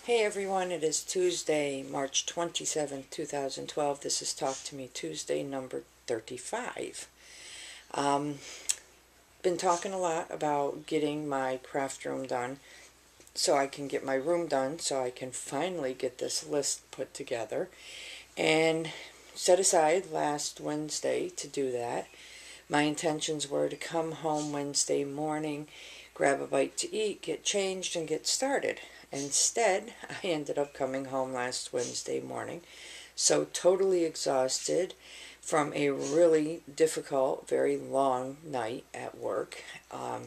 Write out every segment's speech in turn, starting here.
Hey everyone, it is Tuesday, March 27th, 2012. This is Talk to Me Tuesday number 35. Been talking a lot about getting my craft room done so I can get my room done so I can finally get this list put together, and set aside last Wednesday to do that. My intentions were to come home Wednesday morning, grab a bite to eat, get changed, and get started. Instead, I ended up coming home last Wednesday morning, so totally exhausted from a really difficult, very long night at work.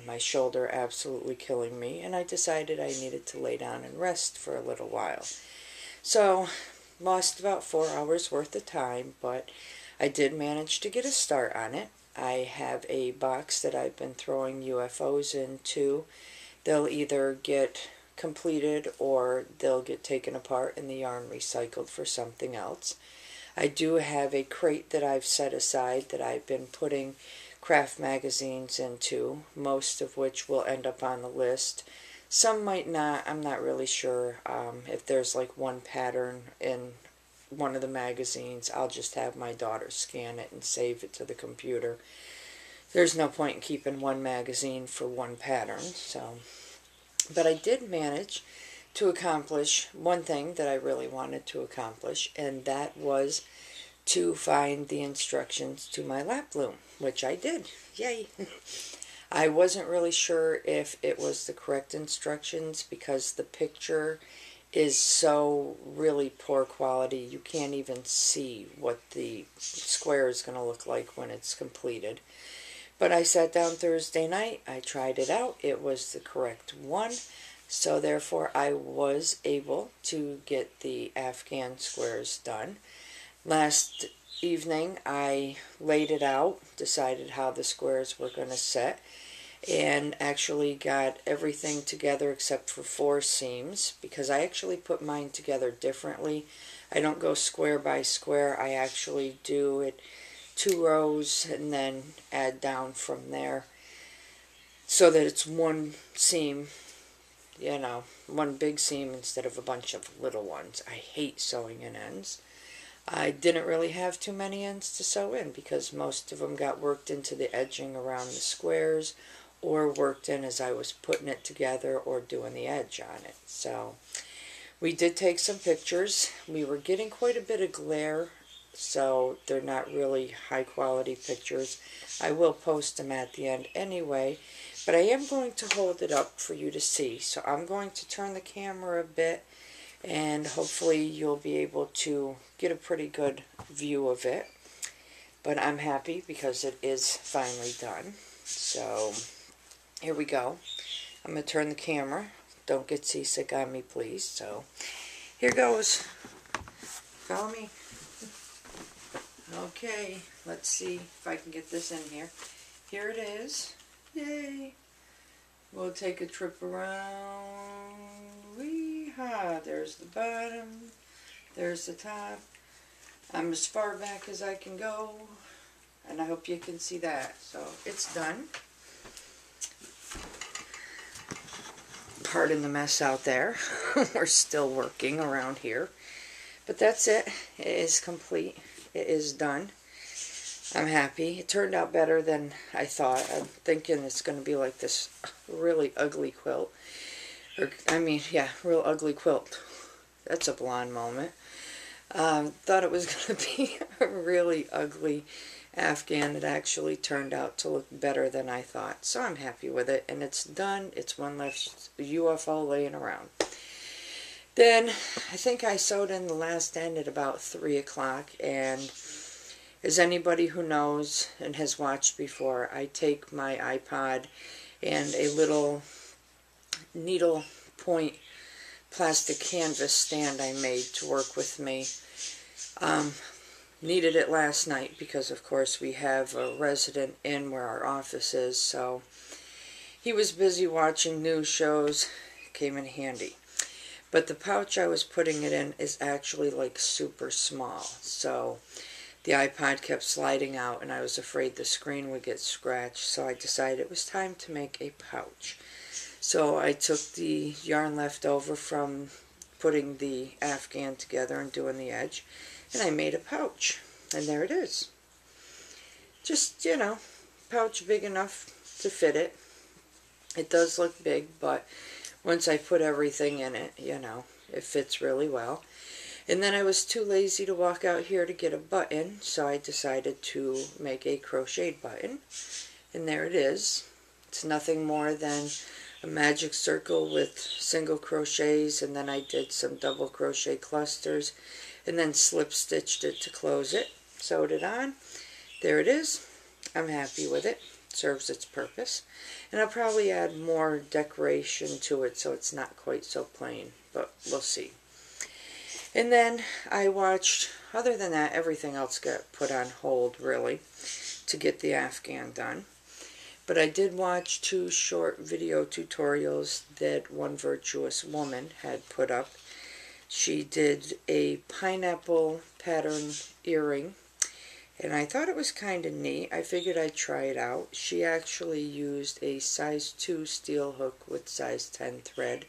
My shoulder absolutely killing me, and I decided I needed to lay down and rest for a little while. So, lost about 4 hours worth of time, but I did manage to get a start on it. I have a box that I've been throwing UFOs into. They'll either get completed or they'll get taken apart and the yarn recycled for something else. I do have a crate that I've set aside that I've been putting craft magazines into, most of which will end up on the list. Some might not. I'm not really sure. If there's like one pattern in one of the magazines, I'll just have my daughter scan it and save it to the computer. There's no point in keeping one magazine for one pattern, so. But I did manage to accomplish one thing that I really wanted to accomplish, and that was to find the instructions to my lap loom, which I did. Yay! I wasn't really sure if it was the correct instructions because the picture is so really poor quality. You can't even see what the square is going to look like when it's completed. But I sat down Thursday night, I tried it out, it was the correct one, so therefore I was able to get the Afghan squares done. Last evening I laid it out, decided how the squares were going to set, and actually got everything together except for 4 seams, because I actually put mine together differently. I don't go square by square, I actually do it 2 rows and then add down from there so that it's one seam, you know, one big seam instead of a bunch of little ones. I hate sewing in ends. I didn't really have too many ends to sew in because most of them got worked into the edging around the squares or worked in as I was putting it together or doing the edge on it. So we did take some pictures. We were getting quite a bit of glare, so they're not really high quality pictures. I will post them at the end anyway, but I am going to hold it up for you to see. So I'm going to turn the camera a bit and hopefully you'll be able to get a pretty good view of it. But I'm happy because it is finally done. So here we go. I'm going to turn the camera. Don't get seasick on me, please. So here goes. Follow me. Okay, let's see if I can get this in here. Here it is. Yay! We'll take a trip around. Wee-ha! There's the bottom. There's the top. I'm as far back as I can go. And I hope you can see that. So, it's done. Pardon the mess out there. We're still working around here. But that's it. It is complete. It is done. I'm happy. It turned out better than I thought. I'm thinking it's going to be like this really ugly quilt. Real ugly quilt. That's a blonde moment. Thought it was going to be a really ugly Afghan. It actually turned out to look better than I thought. So I'm happy with it. And it's done. It's one left U.F.O laying around. Then, I think I sewed in the last end at about 3 o'clock, and as anybody who knows and has watched before, I take my iPod and a little needle point plastic canvas stand I made to work with me. Needed it last night because, of course, we have a resident in where our office is, so he was busy watching news shows. It came in handy. But the pouch I was putting it in is actually like super small. So the iPod kept sliding out and I was afraid the screen would get scratched. So I decided it was time to make a pouch. So I took the yarn left over from putting the Afghan together and doing the edge, and I made a pouch, and there it is. Just, you know, pouch big enough to fit it. It does look big, but once I put everything in it, you know, it fits really well. And then I was too lazy to walk out here to get a button, so I decided to make a crocheted button. And there it is. It's nothing more than a magic circle with single crochets, and then I did some double crochet clusters, and then slip stitched it to close it. Sewed it on. There it is. I'm happy with it. Serves its purpose. And I'll probably add more decoration to it so it's not quite so plain, but we'll see. And then I watched, other than that, everything else got put on hold, really, to get the Afghan done. But I did watch 2 short video tutorials that OneVirtuousWoman had put up. She did a pineapple pattern earring, and I thought it was kind of neat. I figured I'd try it out. She actually used a size 2 steel hook with size 10 thread.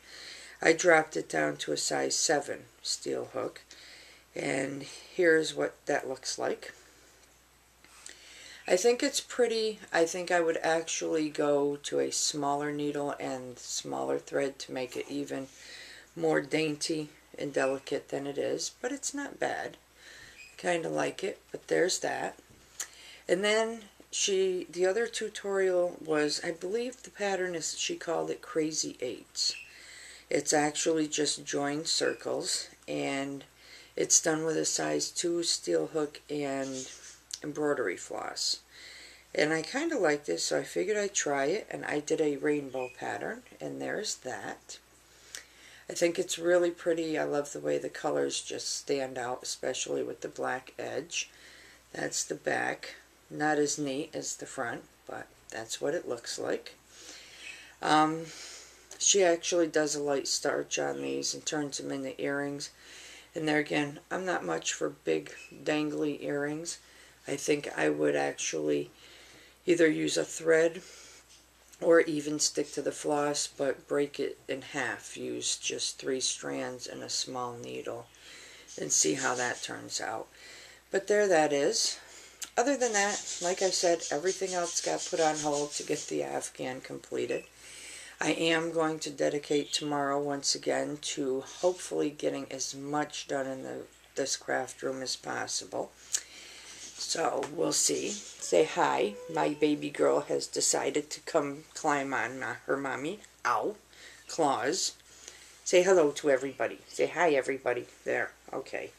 I dropped it down to a size 7 steel hook, and here's what that looks like. I think it's pretty. I think I would actually go to a smaller needle and smaller thread to make it even more dainty and delicate than it is, but it's not bad. Kind of like it, but there's that. And then the other tutorial was, I believe the pattern is, she called it Crazy Eights. It's actually just joined circles, and it's done with a size 2 steel hook and embroidery floss. And I kind of like this, so I figured I'd try it, and I did a rainbow pattern, and there's that. I think it's really pretty. I love the way the colors just stand out, especially with the black edge. That's the back. Not as neat as the front, but that's what it looks like. She actually does a light starch on these and turns them into earrings. And there again, I'm not much for big dangly earrings. I think I would actually either use a thread or even stick to the floss, but break it in half. Use just 3 strands and a small needle and see how that turns out. But there that is. Other than that, like I said, everything else got put on hold to get the Afghan completed. I am going to dedicate tomorrow once again to hopefully getting as much done in this craft room as possible. So we'll see. Say hi. My baby girl has decided to come climb on her mommy. Ow. Claws. Say hello to everybody. Say hi, everybody. There. Okay.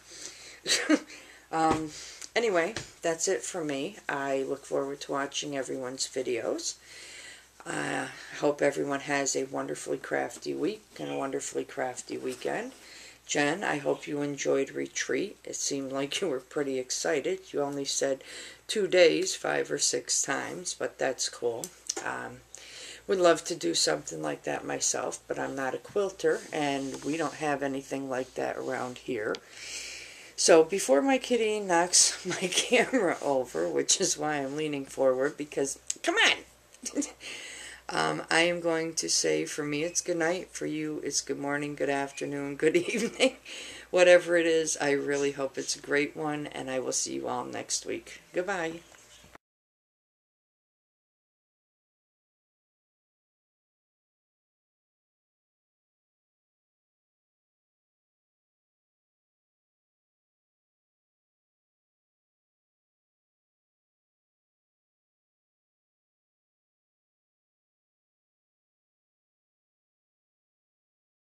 Anyway, that's it for me. I look forward to watching everyone's videos. I hope everyone has a wonderfully crafty week and a wonderfully crafty weekend. Jen, I hope you enjoyed retreat. It seemed like you were pretty excited. You only said 2 days 5 or 6 times, but that's cool. Would love to do something like that myself, but I'm not a quilter, and we don't have anything like that around here. So before my kitty knocks my camera over, which is why I'm leaning forward, because, come on! I am going to say, for me it's good night, for you it's good morning, good afternoon, good evening, whatever it is. I really hope it's a great one, and I will see you all next week. Goodbye.